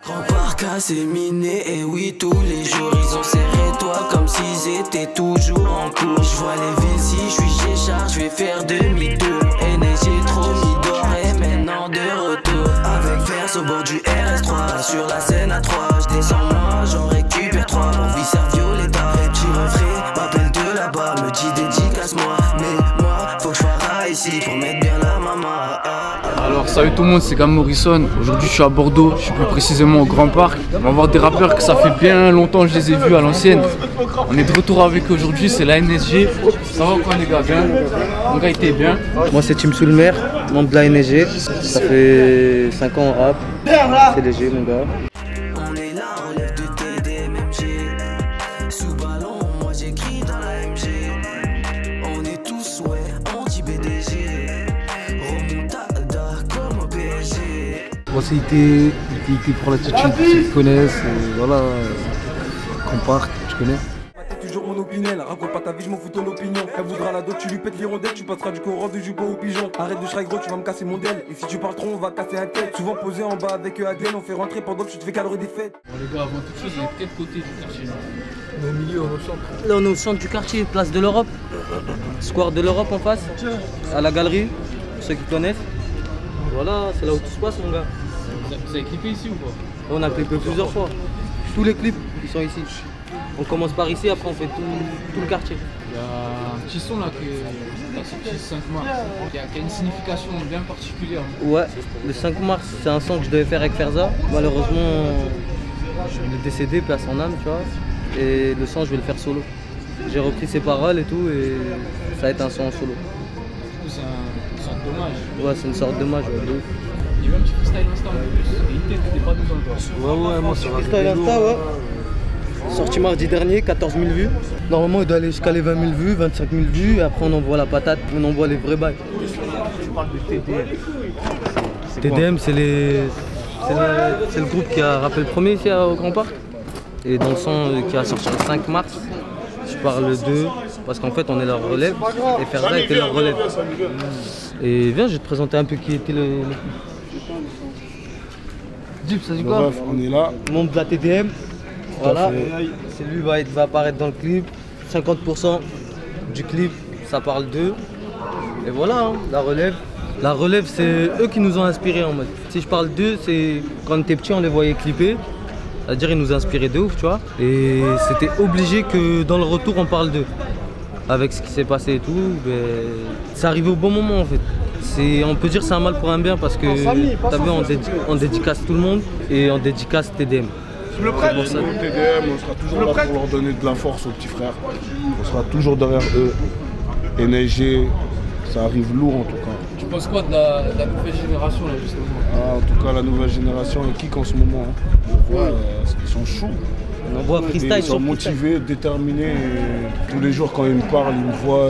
Grand parc assez miné, et oui tous les jours ils ont serré toi comme s'ils étaient toujours en cours. Je vois les villes si je suis chez Charles, je vais faire demi-tour. J'ai trop mis d'or et maintenant de retour. Avec verse au bord du RS3, sur la scène à 3. Je descends moi, j'en récupère 3. Pour viscère Violetta, petit refrain, m'appelle de là-bas, me dit dédicace-moi. Mais moi, faut que je sois ici pour mettre bien la maman. Alors salut tout le monde, c'est Gam Morrison. Aujourd'hui je suis à Bordeaux, je suis plus précisément au Grand Parc. On va voir des rappeurs que ça fait bien longtemps que je les ai vus à l'ancienne. On est de retour avec eux aujourd'hui, c'est la NSG. Ça va quoi les gars? Bien? Mon gars était bien. Moi c'est Tim Soulmer, membre de la NSG. Ça fait 5 ans en rap. C'est léger mon gars. On est là, relève de TDMMG. Sous ballon, moi j'écris dans la MG. On est tous ouais, anti-BDG. Remontada comme au PSG. Moi c'est IT pour l'attitude, ceux qui connaissent, voilà. Grand Parc, tu connais. Toujours mon opinel, raconte pas ta vie, je m'en fous de ton opinion. Elle voudra la dot, tu lui pètes l'hirondelle, tu passeras du courant de jupon au pigeon. Arrête de chrailler gros, tu vas me casser mon del. Et si tu parles trop, on va casser un tête. Souvent posé en bas avec Adèle, on fait rentrer pendant que tu te fais calorer des fêtes. Bon les gars, avant toute chose, on est de quel côté du quartier là? On est au milieu, on est au centre. Là on est au centre du quartier, place de l'Europe. Square de l'Europe en face, à la galerie, pour ceux qui connaissent. Voilà, c'est là où tout se passe mon gars. Vous avez clippé ici ou pas? On a clippé plusieurs fois. Tous les clips qui sont ici. On commence par ici, après on fait tout le quartier. Il y a un petit son là qui est sorti le 5 mars, qui a une signification bien particulière. Ouais, le 5 mars, c'est un son que je devais faire avec Ferza. Malheureusement, il est décédé, paix à son âme, tu vois. Et le son, je vais le faire solo. J'ai repris ses paroles et tout, et ça va être un son en solo. Du coup, c'est une sorte d'hommage. Ouais, c'est une sorte d'hommage, ouais, de ouf. Il y a eu un petit freestyle Insta en plus, et il t'était pas dedans. Ouais, moi ça va. Freestyle Insta, ouais. Sorti mardi dernier, 14 000 vues. Normalement, il doit aller jusqu'à les 20 000 vues, 25 000 vues, et après on envoie la patate, on envoie les vrais bails. Tu parles de TDM. TDM, c'est le groupe qui a rappelé le premier ici au Grand Parc. Et dans le son qui a sorti le 5 mars, je parle d'eux, parce qu'en fait on est leur relève, et Ferza était leur relève. Et viens, je vais te présenter un peu qui était le... Dip, ça dit quoi? Bref, on est là. Membre de la TDM. Voilà, c'est lui qui va apparaître dans le clip. 50% du clip, ça parle d'eux. Et voilà, hein, la relève. La relève, c'est eux qui nous ont inspirés en mode. Si je parle d'eux, c'est quand on était petits, on les voyait clipper. C'est-à-dire ils nous inspiraient de ouf, tu vois. Et c'était obligé que dans le retour, on parle d'eux. Avec ce qui s'est passé et tout, ben, c'est arrivé au bon moment en fait. On peut dire que c'est un mal pour un bien parce que t'as vu, on dédicace tout le monde et on dédicace TDM. Pour TDM, on sera toujours là pour leur donner de la force aux petits frères. On sera toujours derrière eux. NSG, ça arrive lourd en tout cas. Tu penses quoi de la nouvelle génération là justement? En tout cas, la nouvelle génération est kick en ce moment. On voit, ils sont chauds. On envoie freestyle. Ils sont motivés, déterminés. Et tous les jours quand ils me parlent, ils me voient.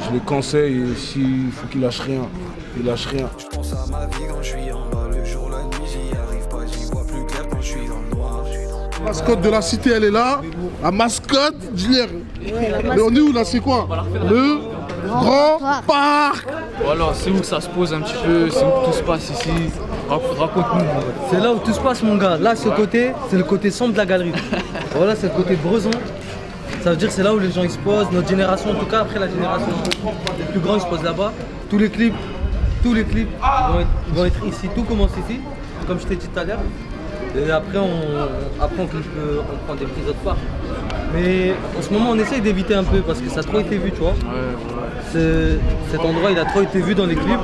Je les conseille et s'il faut qu'ils lâchent rien, ils lâchent rien. Je pense à ma vie quand je suis en bas, le jour, la nuit, j'y arrive pas, j'y vois plus clair quand je suis dans le noir. La mascotte de la cité, elle est là. La mascotte, Julien. Mais on est où là, c'est quoi? Le Grand Parc. Voilà, c'est où que ça se pose un petit peu, c'est où que tout se passe ici. Raconte-nous. C'est là où tout se passe mon gars. Là, ce côté, c'est le côté sombre de la galerie. Voilà, c'est le côté Brezon. Ça veut dire c'est là où les gens ils se posent, notre génération en tout cas, après la génération les plus grands ils se posent là-bas. Tous les clips vont être ici, tout commence ici, comme je t'ai dit tout à l'heure. Et après on prend des prises autre part. Mais en ce moment on essaye d'éviter un peu parce que ça a trop été vu, tu vois. Cet endroit il a trop été vu dans les clips.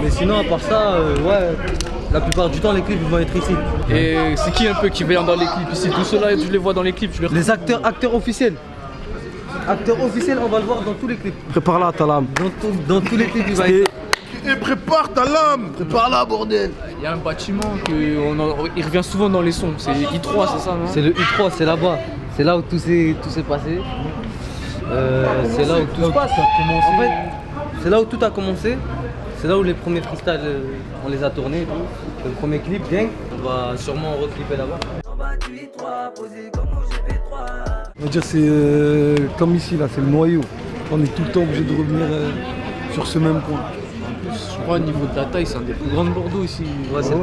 Mais sinon à part ça, ouais, la plupart du temps les clips vont être ici. Et c'est qui un peu qui vient dans les clips ici? Tous ceux-là, tu les vois dans les clips? Les acteurs officiels. Acteurs officiels, on va le voir dans tous les clips. Prépare-la ta lame. Dans tous les clips, il va être. Et prépare ta lame. Prépare-la, bordel. Il y a un bâtiment il revient souvent dans les sons. C'est I3, c'est ça, non? C'est le I3, c'est là-bas. C'est là où tout s'est passé. C'est là où tout se passe. En fait, c'est là où tout a commencé. C'est là où les premiers freestyles, on les a tournés et tout. Le premier clip, gang, on va sûrement reclipper là-bas. On va dire c'est comme ici là, c'est le noyau. On est tout le temps obligé de revenir sur ce même point. Je crois au niveau de la taille, c'est un des plus grands de Bordeaux ici. Ouais, c'est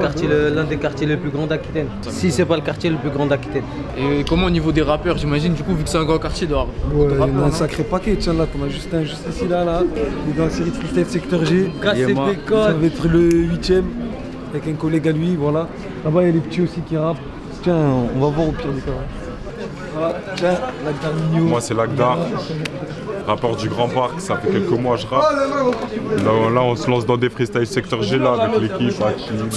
l'un des quartiers les plus grands d'Aquitaine. Si c'est pas le quartier le plus grand d'Aquitaine. Et comment au niveau des rappeurs, j'imagine, du coup, vu que c'est un grand quartier, dehors. Ouais, il y en a un sacré paquet, tiens là, t'en as juste un juste ici là. Il est dans la série de freestyle Secteur G. KCP Ça va être le 8ème avec un collègue à lui, voilà. Là-bas il y a les petits aussi qui rappent. Tiens, on va voir au pire des cas. Voilà, tiens, Lagdar Mignon. Moi c'est Lagdar, rappeur du Grand Parc, ça fait quelques mois je rappe. Là on se lance dans des freestyles Secteur G là avec l'équipe, Hakim,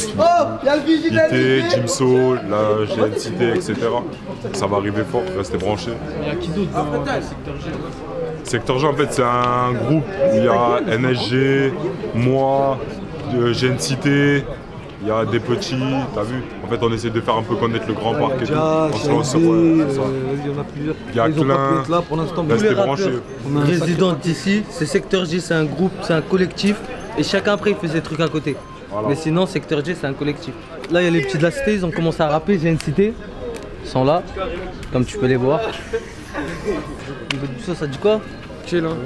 IT, Jimso, la GNCT, etc. Ça va arriver fort, restez branchés. Il y a qui d'autre dans Secteur G? Secteur G en fait c'est un groupe où il y a NSG, moi, GNCT. Il y a des petits, t'as vu? En fait, on essaie de faire un peu connaître le Grand Parc et tout. On se lance sur ça. Il y en a plusieurs. Il y a Klein, là pour l'instant. restez branchés. Résidents d'ici, c'est Secteur G, c'est un groupe, c'est un collectif. Et chacun après il fait ses trucs à côté. Voilà. Mais sinon, Secteur G, c'est un collectif. Là, il y a les petits de la cité, ils ont commencé à rapper, j'ai une cité. Ils sont là, comme tu peux les voir. Ça dit quoi? Chill, hein.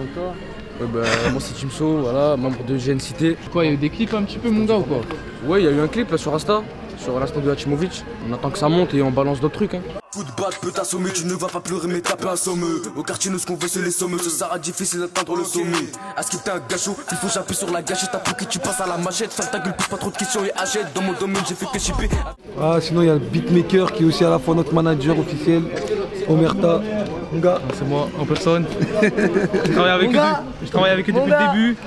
Moi c'est Jimso, voilà, membre de GNCT. Quoi, il y a eu des clips un petit peu, mon gars, ou quoi? Ouais, il y a eu un clip là sur Insta, sur l'insta de Hachimovic. On attend que ça monte et on balance d'autres trucs. Hein. Coup de batte peut t'assommer, tu ne vas pas pleurer mais taper un sommeux. Au quartier nous ce qu'on veut c'est les sommeux, ce sera difficile d'atteindre le sommet. À ce qui t'es un gâchot, il faut j'appuie sur la gâchette, t'as pour qui tu passes à la machette. Ferme ta gueule, pose pas trop de questions et achète. Dans mon domaine j'ai fait que chipper. Ah sinon il y a le beatmaker qui est aussi à la fois notre manager officiel, Omerta. Mon gars. C'est moi en personne. Je travaille avec eux depuis le début.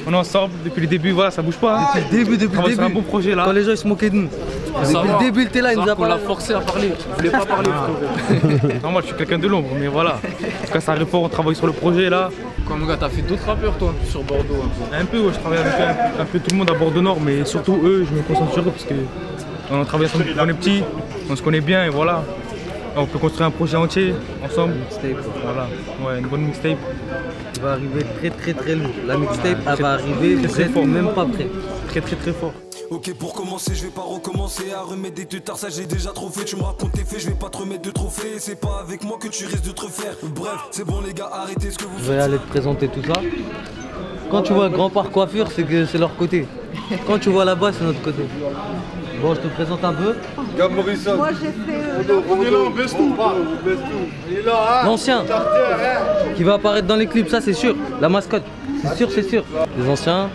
On est ensemble depuis le début, voilà, ça bouge pas. Hein. Depuis le début. C'est un bon projet là. Quand les gens ils se moquaient de nous. Depuis le début, il était là, il nous a On l'a forcé à parler. Il voulait pas parler, frérot. Non, moi je suis quelqu'un de l'ombre, mais voilà. En tout cas, ça arrive fort, on travaille sur le projet là. Quoi, mon gars, t'as fait d'autres rappeurs toi sur Bordeaux un peu? Un peu, ouais, je travaille avec un peu tout le monde à Bordeaux Nord, mais surtout eux, je me concentre sur eux parce que on travaille ensemble depuis qu'on est petit, on se connaît bien et voilà. On peut construire un projet entier ensemble. Mixtape. Voilà, ouais, une bonne mixtape. Il va arriver très lourd. La mixtape, elle va arriver, vous êtes même pas prêt. Très fort. Ok pour commencer je vais pas recommencer à remettre des tutards, ça j'ai déjà trop fait. Tu me racontes tes faits, je vais pas te remettre de trophées. C'est pas avec moi que tu risques de te refaire. Bref c'est bon les gars, arrêtez ce que vous faites. Je vais aller te présenter tout ça. Quand tu vois Grand Parc Coiffure, c'est que c'est leur côté. Quand tu vois là-bas, c'est notre côté. Bon, je te présente un peu. Moi j'ai fait. On est là, on baisse tout. Il est là, hein. L'ancien qui va apparaître dans les clips, ça c'est sûr. La mascotte, c'est sûr. Les anciens.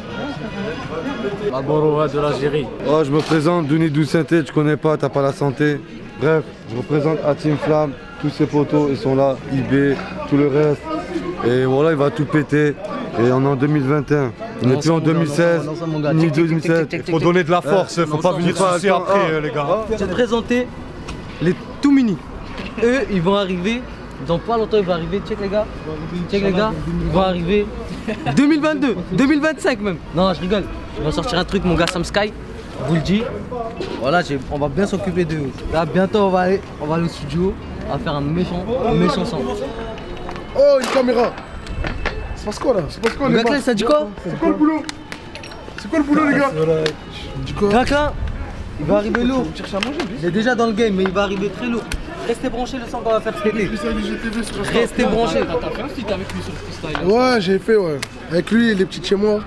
La Boroa de l'Algérie. Oh, je me présente, Denis Doucenté, tu connais pas, t'as pas la santé. Bref, je représente Atim Flamme, tous ces potos, ils sont là, IB, tout le reste. Et voilà, il va tout péter. Et on est en 2021. On n'est plus en 2016, ni 2017. Il faut donner de la force, faut pas venir soucier après les gars. Je vais te présenter les tout mini. Eux, ils vont arriver. Dans pas longtemps, ils vont arriver. Check les gars. Ils vont arriver 2022, 2025 même. Non, je rigole. Ils vont sortir un truc, mon gars Sam Sky. Je vous le dis. Voilà, on va bien s'occuper d'eux. Là, bientôt, on va aller au studio. On va faire un méchant son. Oh, une caméra. C'est passe quoi là? C'est passe quoi les gars? Ça dit quoi? C'est quoi le boulot? C'est quoi le boulot les gars? Du coup, Craquin, il va arriver lourd. Il est déjà dans le game, mais il va arriver très lourd. Restez branchés le son qu'on va faire cet été. Restez branchés. T'as fait un feat avec lui sur le freestyle? Ouais, j'ai fait, ouais. Avec lui et les petits de chez moi.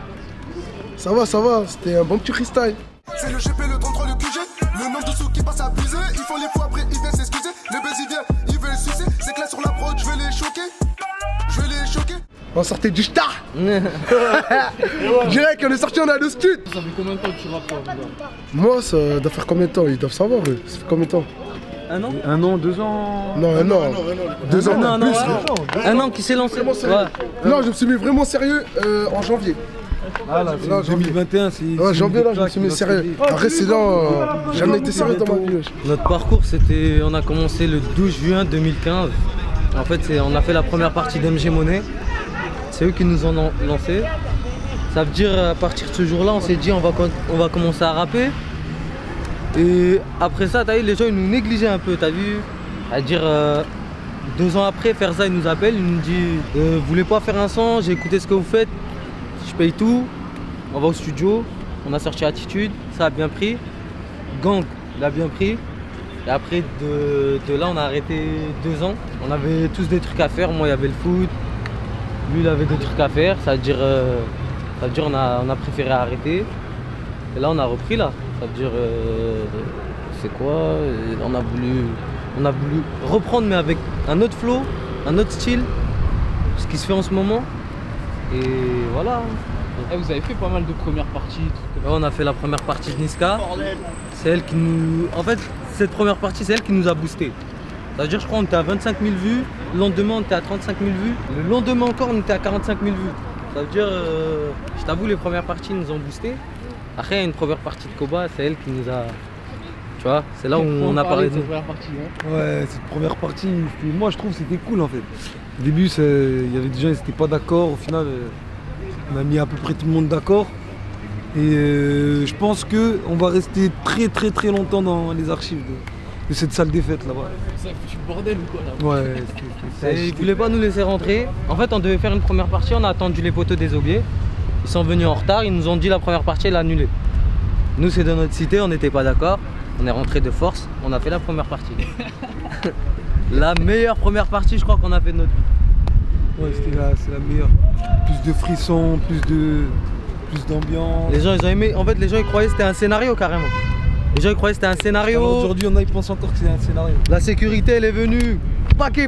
Ça va, c'était un bon petit freestyle. C'est le GP, le 33, le QG. Le nombre de sous qui passe à abuser. Ils font les fous après, ils viennent s'excuser. Le buzz, il vient, ils veulent sucer. C'est clair sur la prod, je vais les choquer. On sortait du star. Direct, on est sorti, on a le stud. Ça fait combien de temps que tu rappes toi? Moi, ça doit faire combien de temps? Ils doivent savoir, eux. Ça fait combien de temps? Un an? 1 an, 2 ans. Non, un an. 2 ans, non, plus. Un an qui s'est lancé. Non, je me suis mis vraiment sérieux en janvier. Ah là, là 2021, c'est. Ouais, janvier là, je me suis mis sérieux. Après, sinon, jamais été sérieux dans ma vie. Notre parcours, c'était. On a commencé le 12 juin 2015. En fait, on a fait la première partie d'MG Money. C'est eux qui nous ont lancé. Ça veut dire, à partir de ce jour-là, on s'est dit, on va commencer à rapper. Et après ça, t'as vu, les gens ils nous négligeaient un peu, t'as vu. C'est-à-dire, 2 ans après, Ferza il nous appelle, il nous dit vous voulez pas faire un son, j'ai écouté ce que vous faites, je paye tout, on va au studio, on a sorti Attitude, ça a bien pris. Gang, il a bien pris. Et après, de là, on a arrêté 2 ans. On avait tous des trucs à faire, moi il y avait le foot, lui il avait des trucs à faire, ça veut dire on a préféré arrêter. Et là on a repris là. Ça veut dire c'est quoi? On a voulu reprendre mais avec un autre flow, un autre style, ce qui se fait en ce moment. Et voilà. Vous avez fait pas mal de premières parties. Là, on a fait la première partie de Niska. C'est elle qui nous. En fait, cette première partie, c'est elle qui nous a boosté. Ça veut dire, je crois, on était à 25 000 vues. Le lendemain, on était à 35 000 vues. Le lendemain encore, on était à 45 000 vues. Ça veut dire, je t'avoue, les premières parties nous ont boosté. Après, il y a une première partie de Koba, c'est elle qui nous a. Tu vois, c'est là où on a parlé de cette première partie. Hein. Ouais, cette première partie, moi je trouve que c'était cool en fait. Au début, il y avait des gens qui n'étaient pas d'accord. Au final, on a mis à peu près tout le monde d'accord. Et je pense qu'on va rester très longtemps dans les archives de cette salle des fêtes là-bas. Ça foutu le bordel ou quoi là? Ouais, ils voulaient pas nous laisser rentrer. En fait, on devait faire une première partie, on a attendu les poteaux des Aubiers. Ils sont venus en retard, ils nous ont dit la première partie, elle est annulée. Nous, c'est dans notre cité, on n'était pas d'accord. On est rentré de force, on a fait la première partie. La meilleure première partie, je crois qu'on a fait de notre vie. Ouais, c'est la meilleure. Plus de frissons, plus d'ambiance. Les gens, ils ont aimé. En fait, les gens, ils croyaient que c'était un scénario carrément. Les gens, ils croyaient que c'était un scénario. Aujourd'hui, ils pensent encore que c'est un scénario. La sécurité, elle est venue. Paquet.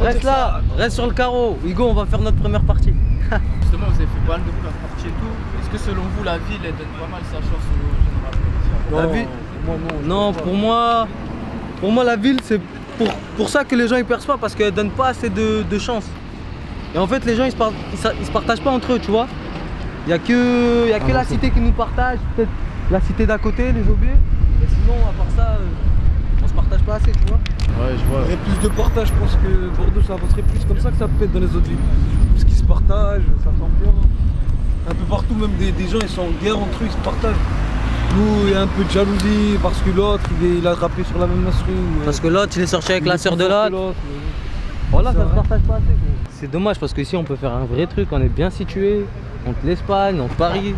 Reste là, reste sur le carreau. Hugo, on va faire notre première partie. Justement, vous avez fait pas mal de premières parties et tout. Est-ce que selon vous, la ville, elle donne pas mal sa chance aux générations? La ville, non, pour moi, la ville, c'est pour ça que les gens ils percent pas, parce qu'elle donne pas assez de chance. Et en fait, les gens ils se partagent pas entre eux, tu vois. Il y a que la cité qui nous partage, peut-être la cité d'à côté, les Aubiers. Mais sinon, à part ça, on se partage pas assez, tu vois. Ouais, je vois. Il y aurait plus de partage, je pense que Bordeaux ça avancerait plus comme ça que ça peut être dans les autres villes. Parce qu'ils se partagent, ça sent bien. Un peu partout, même des gens ils sont en guerre entre eux, ils se partagent. Nous, il y a un peu de jalousie parce que l'autre il a rappé sur la même instru. Parce que l'autre il est sorti avec la sœur de l'autre. Voilà, ça se partage pas assez. C'est dommage parce qu'ici on peut faire un vrai truc, on est bien situé, entre l'Espagne, entre Paris.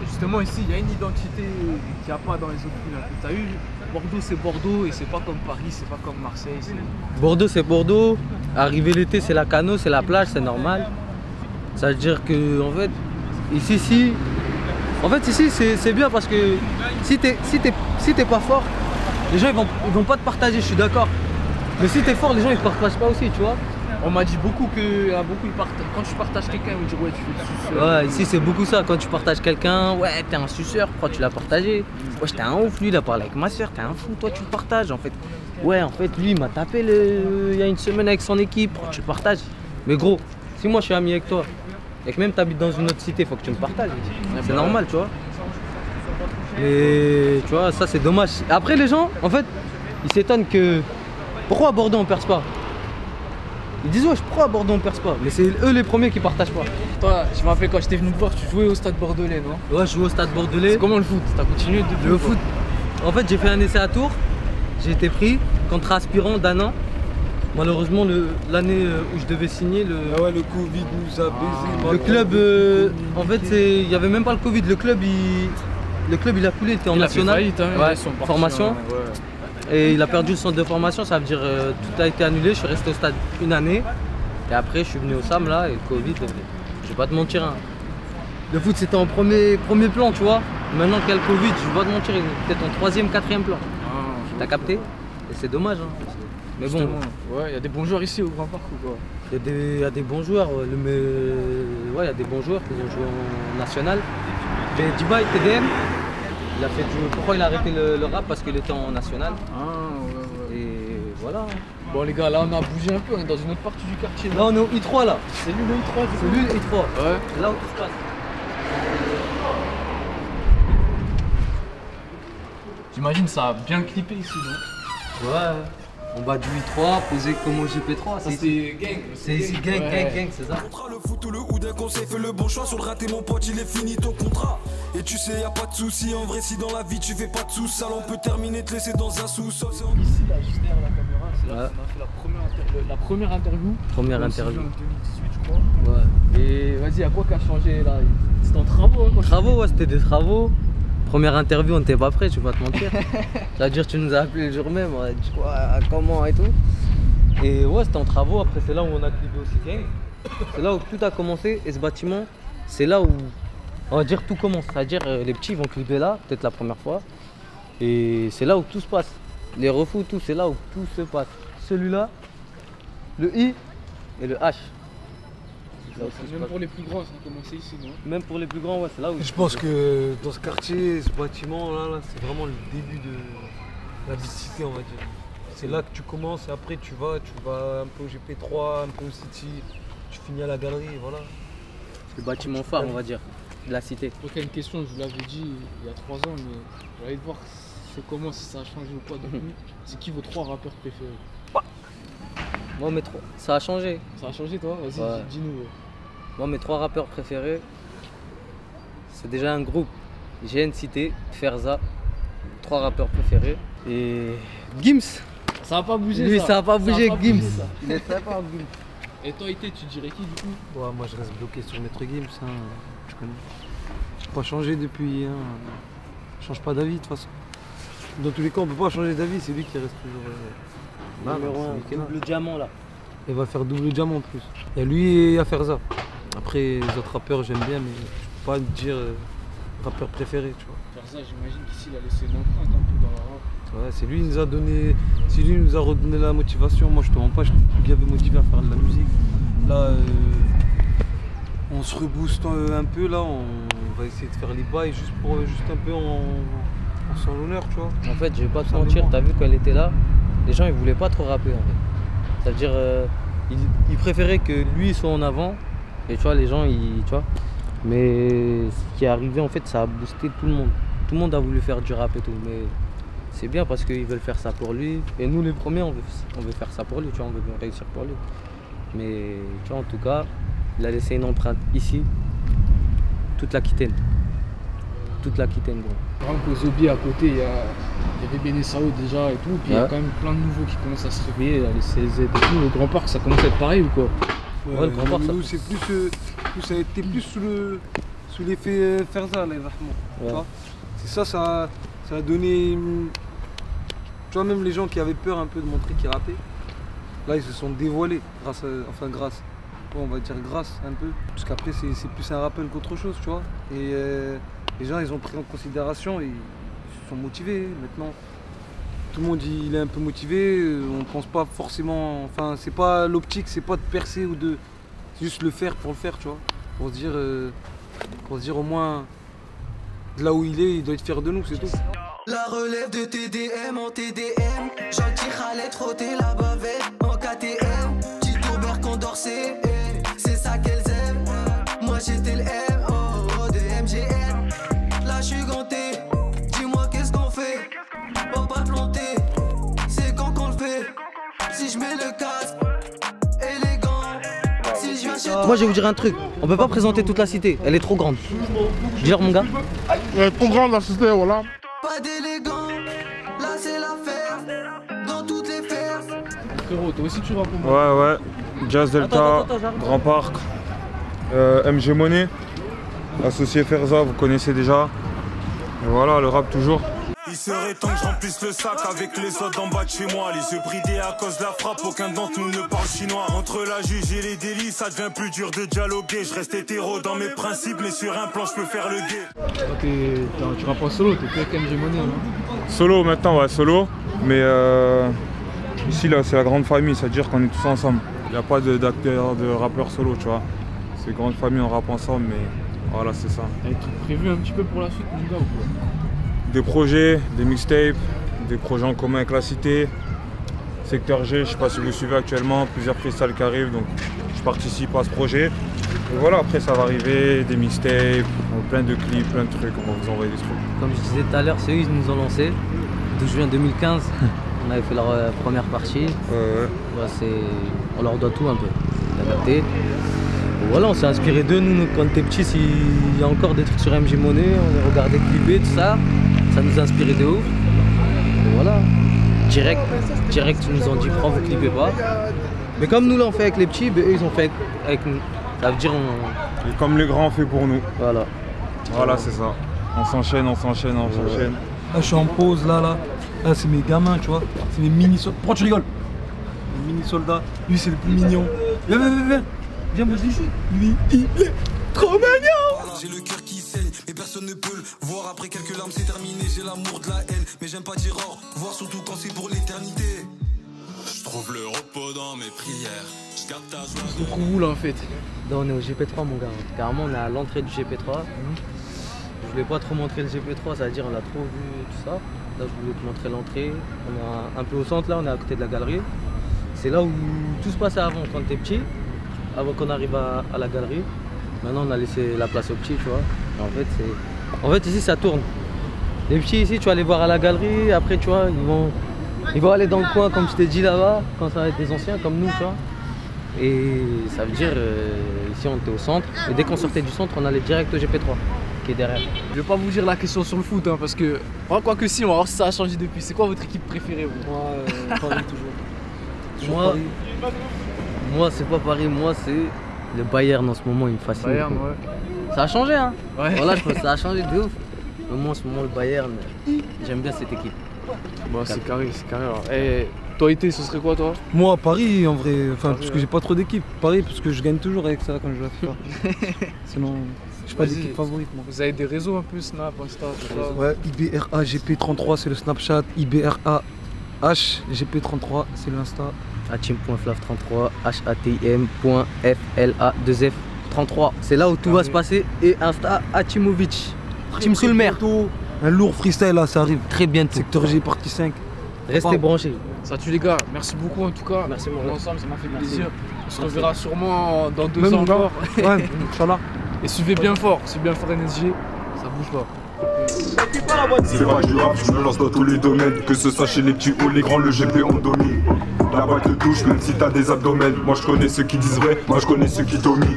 Justement ici il y a une identité qu'il n'y a pas dans les autres villes. T'as eu Bordeaux c'est Bordeaux et c'est pas comme Paris, c'est pas comme Marseille. Bordeaux c'est Bordeaux, arrivé l'été c'est la cano, c'est la plage, c'est normal. Ça veut dire que en fait ici c'est bien parce que si t'es pas fort, les gens ils vont pas te partager, je suis d'accord. Mais si t'es fort, les gens ils te partagent pas aussi, tu vois. On m'a dit beaucoup que quand tu partages quelqu'un, ils me disent ouais tu fais le suceur. Ouais, ici c'est beaucoup ça, quand tu partages quelqu'un, ouais t'es un suceur, pourquoi tu l'as partagé? Ouais j'étais un ouf, lui il a parlé avec ma soeur, t'es un fou, toi tu le partages en fait. Ouais en fait lui il m'a tapé il y a une semaine avec son équipe, pourquoi tu le partages? Mais gros, si moi je suis ami avec toi, et que même tu habites dans une autre cité, faut que tu me partages. C'est normal, tu vois. Et tu vois, ça c'est dommage. Après les gens, en fait, ils s'étonnent que... Pourquoi à Bordeaux on perce pas? Ils disent ouais, pourquoi à Bordeaux on perce pas? Mais c'est eux les premiers qui partagent pas. Toi, je me rappelle quand j'étais venu te voir, tu jouais au stade bordelais, non? Ouais, je jouais au stade bordelais. C'est comment le foot? T'as continué de le foot? En fait, j'ai fait un essai à Tours. J'ai été pris contre aspirant d'un an. Malheureusement, l'année où je devais signer, Ah ouais, le Covid nous a baisé. Le club, en fait, il n'y avait même pas le Covid. Le club, il a coulé, il était en national. Ouais, formation. Ouais. Et il a perdu le centre de formation, ça veut dire tout a été annulé. Je suis resté au stade une année. Et après, je suis venu au SAM là, et le Covid, je vais pas te mentir. Hein. Le foot, c'était en premier plan, tu vois. Maintenant qu'il y a le Covid, je vais pas te mentir, il est peut-être en 3e, 4e plan. T'as capté? Et c'est dommage. Hein. Mais bon, ouais, il y a des bons joueurs ici au Grand Parc ou quoi? Il y a des bons joueurs, ouais, il y a des bons joueurs qui ont joué en national. Mais Dubaï, TDM, il a fait pourquoi il a arrêté le rap? Parce qu'il était en national. Ouais. Et voilà. Bon les gars, là on a bougé un peu, on est dans une autre partie du quartier. Là on est au I3 là. C'est lui le I3 C'est lui le I3. Ouais. C'est là où tout se passe. J'imagine ça a bien clippé ici, non? Ouais. En bas du I3, posé comme au GP3. Ça c'est gang. C'est ici gang, c'est ça. Le foot ou le ou d'un conseil, fais le bon choix. Sur le raté, mon pote, il est fini ton contrat. Et tu sais, y a pas de souci. En vrai, si dans la vie tu fais pas de sous, sale, on peut terminer, te laisser dans un sous-sol. Ici, là, juste derrière la caméra, c'est là qu'on a fait la première interview. Première interview. En 2018, je crois. Ouais. Et vas-y, à quoi qu'a changé là? C'était en travaux, hein, Travaux, ouais, c'était des travaux. Première interview, on n'était pas prêt, je vais pas te mentir. Ça veut dire que tu nous as appelé le jour même, on a dit quoi, comment et tout. Et ouais, c'était en travaux, après c'est là où on a clippé aussi gang. C'est là où tout a commencé et ce bâtiment, c'est là où On va dire tout commence, c'est-à-dire les petits vont clipper là, peut-être la première fois. Et c'est là où tout se passe. Les refous, tout, c'est là où tout se passe. Celui-là, le I et le H. Même pour les plus grands, ça a commencé ici, non? Même pour les plus grands, ouais, c'est là où... Je pense que dans ce quartier, ce bâtiment là, c'est vraiment le début de la vie cité, on va dire. C'est là que tu commences et après tu vas un peu au GP3, un peu au City, tu finis à la galerie, et voilà. C'est le bâtiment phare, on va dire, de la cité. Ok, une question, je vous l'avais dit il y a 3 ans, mais j'allais voir c'est comment, si ça a changé ou pas depuis. C'est qui vos 3 rappeurs préférés? Moi, ça a changé. Ça a changé toi? Vas-y, ouais. Dis-nous. Moi, mes 3 rappeurs préférés, c'est déjà un groupe. GN Cité, Ferza, 3 rappeurs préférés. Et Gims. Ça va pas bouger. Lui, ça va pas bouger, Gims. Il est très fort, Gims. Et toi, Ité, tu dirais qui du coup? Ouais, moi je reste bloqué sur Maître Gims, hein. Tu connais. J'ai pas changé depuis. Hein. Je change pas d'avis de toute façon. Dans tous les cas, on peut pas changer d'avis, c'est lui qui reste toujours. Numéro 1, double diamant là. Il va faire double diamant en plus. Il y a lui et il y a Ferza. Après, les autres rappeurs, j'aime bien, mais je peux pas dire rappeur préféré, tu vois. Ferza, j'imagine qu'ici, il a laissé une empreinte un peu dans la rap. Ouais, c'est lui qui nous a donné, c'est lui qui nous a redonné la motivation. Moi, je te mens pas, je suis bien motivé à faire de la musique. Là, on se rebooste un peu, là, on va essayer de faire les bails juste un peu en son honneur, tu vois. En fait, je vais pas te mentir, t'as vu quand elle était là, les gens ils voulaient pas trop rapper en fait. Ça veut dire, ils préféraient que lui soit en avant, et tu vois, les gens, tu vois. Mais ce qui est arrivé, en fait, ça a boosté tout le monde. Tout le monde a voulu faire du rap et tout, mais c'est bien parce qu'ils veulent faire ça pour lui. Et nous, les premiers, on veut faire ça pour lui, tu vois, on veut réussir pour lui. Mais tu vois, en tout cas, il a laissé une empreinte ici, toute l'Aquitaine. Toute l'Aquitaine, gros. Par exemple, aux Zobi à côté, il y avait Benessao déjà et tout, puis il y a quand même plein de nouveaux qui commencent à se réveiller, les CZ et tout. Le Grand Parc, ça commence à être pareil ou quoi? Ouais, le Grand Parc, nous, c'est plus, ça a été plus sous l'effet Ferza, là, vachement. C'est ça a donné. Tu vois, même les gens qui avaient peur un peu de montrer qu'ils rappaient, là, ils se sont dévoilés, grâce, on va dire grâce un peu, parce qu'après, c'est plus un rappel qu'autre chose, tu vois. Et les gens, ils ont pris en considération et ils se sont motivés. Maintenant, tout le monde il est un peu motivé, on pense pas forcément, enfin, c'est pas l'optique, c'est pas de percer ou de. C'est juste le faire pour le faire, tu vois. Pour se dire au moins, de là où il doit être fier de nous, c'est tout. La relève de TDM en TDM, gentil Khaled, frotté la bavette en KTM, petit tourbeur Condorcet, c'est ça qu'elles aiment. Moi j'étais le M.O. de MGM, là je suis ganté, dis-moi qu'est-ce qu'on fait, on va pas planter, c'est quand qu'on le fait, si je mets le casque, élégant, si je viens chez toi. Moi je vais vous dire un truc, on peut pas présenter toute la cité, elle est trop grande. Dire mon gars. Elle est trop grande la cité, voilà. Pas d'élégant, là c'est l'affaire, dans toutes les fers. Frérot, toi aussi tu rappes pour moi? Ouais, Jazz Delta, Grand Parc, MG Money, associé Ferza, vous connaissez déjà. Et voilà, le rap toujours. Il serait temps que je remplisse le sac avec les autres en bas de chez moi. Les yeux bridés à cause de la frappe, aucun d'entre nous ne parle chinois. Entre la juge et les délits, ça devient plus dur de dialoguer. Je reste hétéro dans mes principes, mais sur un plan je peux faire le gay. Tu rappes en solo, t'es plus avec MG Money, non? Solo maintenant, ouais, solo. Mais ici, là, c'est la grande famille, c'est-à-dire qu'on est tous ensemble. Il n'y a pas d'acteurs, de rappeurs solo, tu vois. C'est grande famille, on rappe ensemble, mais voilà, c'est ça. T'as des trucs prévus un petit peu pour la suite, mon gars, ou quoi? Des projets, des mixtapes, des projets en commun avec la cité. Secteur G, je sais pas si vous suivez actuellement, plusieurs freestyles qui arrivent, donc je participe à ce projet. Et voilà, après ça va arriver, des mixtapes, plein de clips, plein de trucs, on va vous envoyer des trucs. Comme je disais tout à l'heure, c'est eux qui nous ont lancé. 12 juin 2015, on avait fait leur première partie. On leur doit tout un peu, t'as capté. Voilà, on s'est inspiré d'eux, nous quand on était petits, s'il y a encore des trucs sur MG Money, on a regardé clipper, tout ça, ça nous a inspiré de ouf. Et voilà, direct, ils nous ont dit, prends, vous clippez pas. Mais comme nous l'ont fait avec les petits, eux ils ont fait avec nous. Ça veut dire Et comme les grands ont fait pour nous. Voilà. Voilà, c'est ça. On s'enchaîne. Là, je suis en pause, là, c'est mes gamins, tu vois. C'est mes mini-soldats. Pourquoi tu rigoles? Les mini-soldats. Lui, c'est le plus mignon. Viens, vas-y. Lui, il est trop mignon. J'ai le cœur qui saigne, personne ne peut le voir. Après quelques larmes c'est terminé, j'ai l'amour de la haine. Mais j'aime pas dire au revoir, surtout quand c'est pour l'éternité. Je trouve le repos dans mes prières. Je garde ta joie. On se trouve où là en fait? Là on est au GP3 mon gars. Carrément on est à l'entrée du GP3. Je voulais pas trop montrer le GP3, ça veut dire on a trop vu tout ça. Là je voulais te montrer l'entrée. On est un peu au centre là, on est à côté de la galerie. C'est là où tout se passait avant quand t'es petit, avant qu'on arrive à la galerie. Maintenant on a laissé la place aux petits, tu vois. Et en fait ici ça tourne. Les petits ici tu vas les voir à la galerie, après tu vois ils vont aller dans le coin comme je t'ai dit là-bas, quand ça va être des anciens comme nous, tu vois. Et ça veut dire ici on était au centre et dès qu'on sortait du centre on allait direct au GP3 qui est derrière. Je vais pas vous dire la question sur le foot hein, parce que quoi que si on va voir si ça a changé depuis. C'est quoi votre équipe préférée vous? Moi Paris toujours. Moi c'est pas Paris, moi c'est le Bayern en ce moment, il me fascine. Bayern, ouais. Ça a changé hein. Ouais. Voilà, je pense que ça a changé de ouf. Mais moi en ce moment le Bayern, j'aime bien cette équipe. Bon c'est carré, c'est carré alors. Et toi été ce serait quoi toi? Moi Paris en vrai, enfin parce que j'ai pas trop d'équipe. Paris parce que je gagne toujours avec ça quand je joue à FIFA. Sinon j'ai pas d'équipe favorite moi. Vous avez des réseaux un peu Snap, Insta, tout ça? Ouais, IBRAGP33 c'est le Snapchat, IBRAHGP33 c'est l'Insta. Hatim.flav33, HATM.FLA2F33. C'est là où tout va se passer. Et Insta Hatimovic. Team Soulmer. Un lourd freestyle là, ça arrive. Très bientôt. Secteur G partie 5. Restez branchés. Ça tue les gars, merci beaucoup en tout cas. Merci mon ensemble, ça m'a fait plaisir. On se reverra sûrement dans 2 ans encore. Ouais, Inch'Allah. Et suivez bien fort NSG, ça bouge pas. C'est pas du rap, je me lance dans tous les domaines. Que ce soit chez les petits ou les grands, le GP on domine. La balle te touche même si t'as des abdomens. Moi je connais ceux qui disent vrai, moi je connais ceux qui dominent.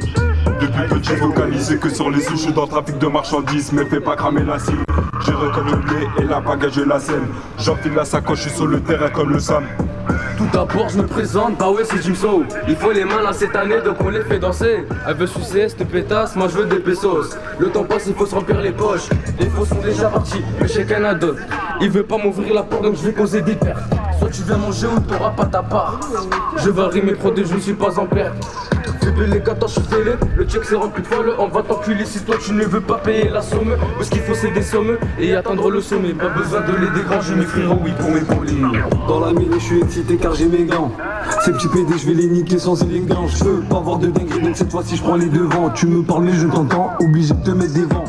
Depuis petit focalisé que sur les sous, je suis dans le trafic de marchandises. Mais fais pas cramer la cible. J'ai reconnu le blé et la bagage la scène. J'enfile la sacoche, je suis sur le terrain comme le Sam. Tout d'abord je me présente, bah ouais c'est Jimso. Il faut les mains là cette année donc on les fait danser. Elle veut sucer cette pétasse, moi je veux des pesos. Le temps passe, il faut se remplir les poches. Les faux sont déjà partis, le chacun a d'autres. Il veut pas m'ouvrir la porte donc je vais causer des pertes. Soit tu viens manger ou t'auras pas ta part. Je varie mes produits, je ne suis pas en perte. Fais les gâteaux, je suis fêlé. Le check c'est rempli de folle. On va t'enculer si toi tu ne veux pas payer la somme. Parce qu'il faut c'est des sommes et atteindre le sommet. Pas besoin de les dégranger mes frérots, oui pour m'épauler. Dans la mêlée, je suis excité car j'ai mes gants. Ces petits PD, je vais les niquer sans élégant. Je veux pas avoir de dinguerie, donc cette fois-ci je prends les devants. Tu me parles mais je t'entends, obligé de te mettre des vents.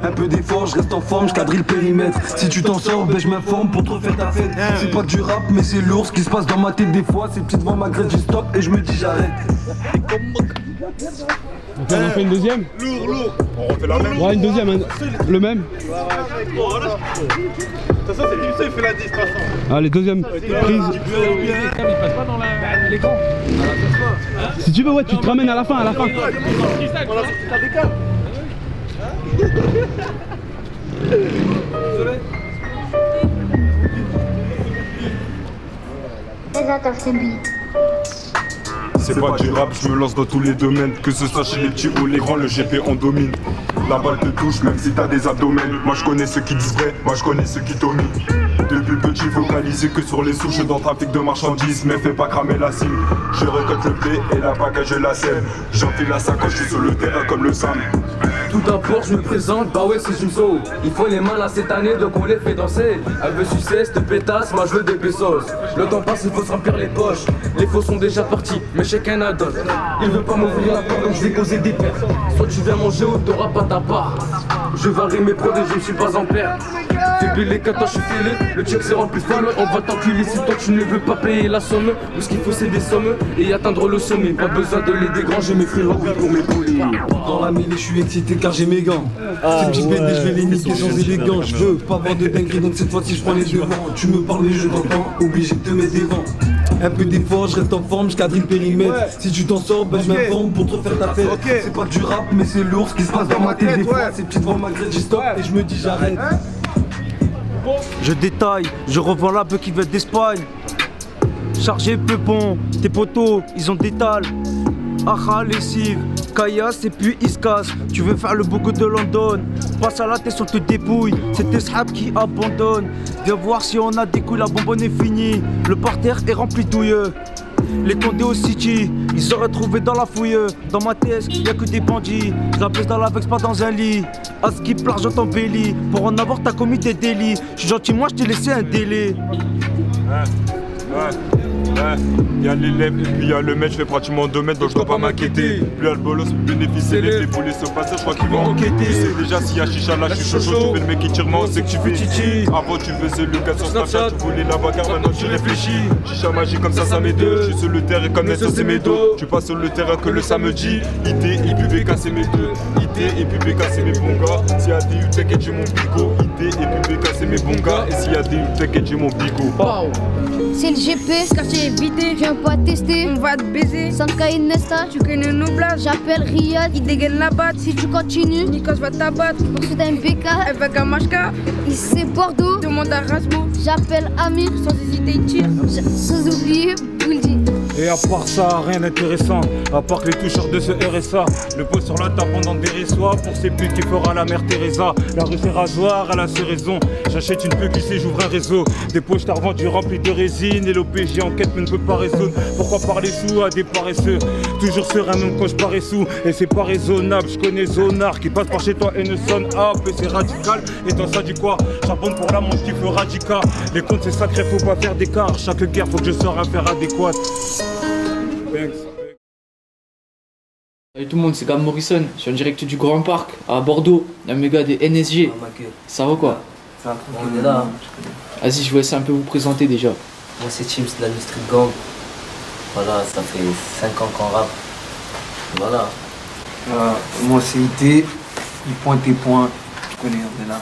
Un peu d'effort, je reste en forme, je quadrille le périmètre. Si tu t'en sors, ben je m'informe pour te refaire ta fête. C'est pas du rap, mais c'est lourd ce qui se passe dans ma tête des fois. Ces petites voix m'agressent, je stop et je me dis j'arrête. Ok, on en fait une deuxième? Lourd. On refait la même. Ouais, une deuxième, le même. De toute façon, c'est Jimso, il fait la distraction. Allez, deuxième prise. Il passe pas dans l'écran. Si tu veux, ouais, tu te ramènes à la fin, à la fin. C'est pas du rap, je me lance dans tous les domaines. Que ce soit chez les petits ou les grands, le GP on domine. La balle te touche même si t'as des abdomens. Moi je connais ceux qui disent vrai, moi je connais ceux qui dominent. Depuis petit focalisé que sur les sous, je suis dans le trafic de marchandises. Mais fais pas cramer la cible. Je récolte le blé et la bagage la scène. J'enfile la sacoche, je suis sur le terrain comme le Sam. Tout d'abord je me présente, bah ouais c'est Jimso. Il faut les mains là cette année donc on les fait danser. Elle veut sucer cette pétasse, moi je veux des pesos. Le temps passe, il faut se remplir les poches. Les faux sont déjà partis, mais chacun a d'autres. Il veut pas m'ouvrir la porte donc je vais causer des pertes. Soit tu viens manger ou t'auras pas ta part. Je varie mes produits, je ne suis pas en perte. Fais les gâteaux, je suis fêlé. Le check c'est rempli de folle. On va t'enculer si toi tu ne veux pas payer la somme. Ou ce qu'il faut c'est des sommes et atteindre le sommet. Pas besoin de les dégranger mes frérots, oui pour m'épauler. Dans la mêlée, je suis excité car j'ai mes gants. Ces petits PD, je vais les niquer sans élégant. Je veux pas avoir de dinguerie donc cette fois-ci je prends les devants. Tu me parles mais je t'entends, obligé de te mettre des vents. Un peu d'effort, je reste en forme, je quadrille le périmètre. Si tu t'en sors, ben je m'informe pour te refaire ta fête. C'est pas du rap mais c'est lourd ce qui se passe dans ma tête des fois. Ces petites voix m'agressent, j'y stop et je me dis j'arrête. Je détaille, je revends la bœuf qui veut d'Espagne. Chargé peupon, tes potos, ils ont des tales. Acha, lessive, caillasse et puis ils se cassent. Tu veux faire le bogo de London, passe à la tête, on te débouille. C'est tes sahabs qui abandonnent. Viens voir si on a des couilles, la bonbonne est finie. Le parterre est rempli douilleux. Les condés au City, ils auraient trouvé dans la fouille. Dans ma tête, y'a que des bandits. Je la baisse dans la vex, pas dans un lit. À ce qui pleure, j'entends Belly. Pour en avoir, t'as commis des délits. Je suis gentil, moi, je t'ai laissé un délai. Y'a l'élève et puis y'a le mec, je fais pratiquement 2 mètres donc je dois pas m'inquiéter. Plus y'a le bolos, plus bénéfice élève, les volets se passent, je crois qu'ils vont enquêter. Tu sais déjà s'il y a chicha là, je suis chaud, tu fais le mec qui tire, moi on sait que tu fais chichi. Avant tu faisais le gars sur Snapchat, tu voulais la bagarre, maintenant tu réfléchis. Chicha magique comme ça m'est deux, je suis sur le terrain comme Neto c'est mes dos. Tu passes sur le terrain que le samedi, IT et puis BK c'est mes deux. IT et puis BK c'est mes bons gars, s'il y a des U t'inquiète j'ai mon bigot. IT et puis BK c'est mes bons gars, et s'il y a des U t'inquiète j'ai mon bigot. C'est le GP, quartier est vidé, viens pas tester, on va te baiser. Sanka Nesta, tu connais nos blagues. J'appelle Riyad, il dégaine la batte. Si tu continues, Nikos va t'abattre. Ensuite un BK, avec un Mashka. Ici c'est Bordeaux, demande à Rasmo. J'appelle Amir, sans hésiter il tire. Sans oublier Bouldi. Et à part ça, rien d'intéressant, à part que les toucheurs de ce RSA. Le pot sur la table pendant des résois, pour ces putes qui fera la mère Teresa. La rue c'est rasoir, elle a ses raisons. J'achète une pute qui sait, j'ouvre un réseau. Des poches t'as revendu remplis de résine. Et l'OPJ en quête mais ne peut pas résoudre. Pourquoi parler sous à des paresseux? Toujours serein même quand je parais sous. Et c'est pas raisonnable, je connais Zonar qui passe par chez toi et ne sonne up. Et c'est radical, et toi ça dit quoi? J'abonde pour la manche qui fait radical. Les comptes c'est sacré, faut pas faire d'écart. Chaque guerre faut que je sors un fer adéquat. Salut tout le monde, c'est Gab Morrison, je suis en direct du Grand Parc à Bordeaux, la méga des NSG. Ça va quoi? Ça va, on est là. Vas-y, je vous laisse un peu vous présenter déjà. Moi c'est Chims de la Street Gang. Voilà, ça fait 5 ans qu'on rappe. Voilà. Moi c'est IT, il pointe tes points, tu connais, on est là.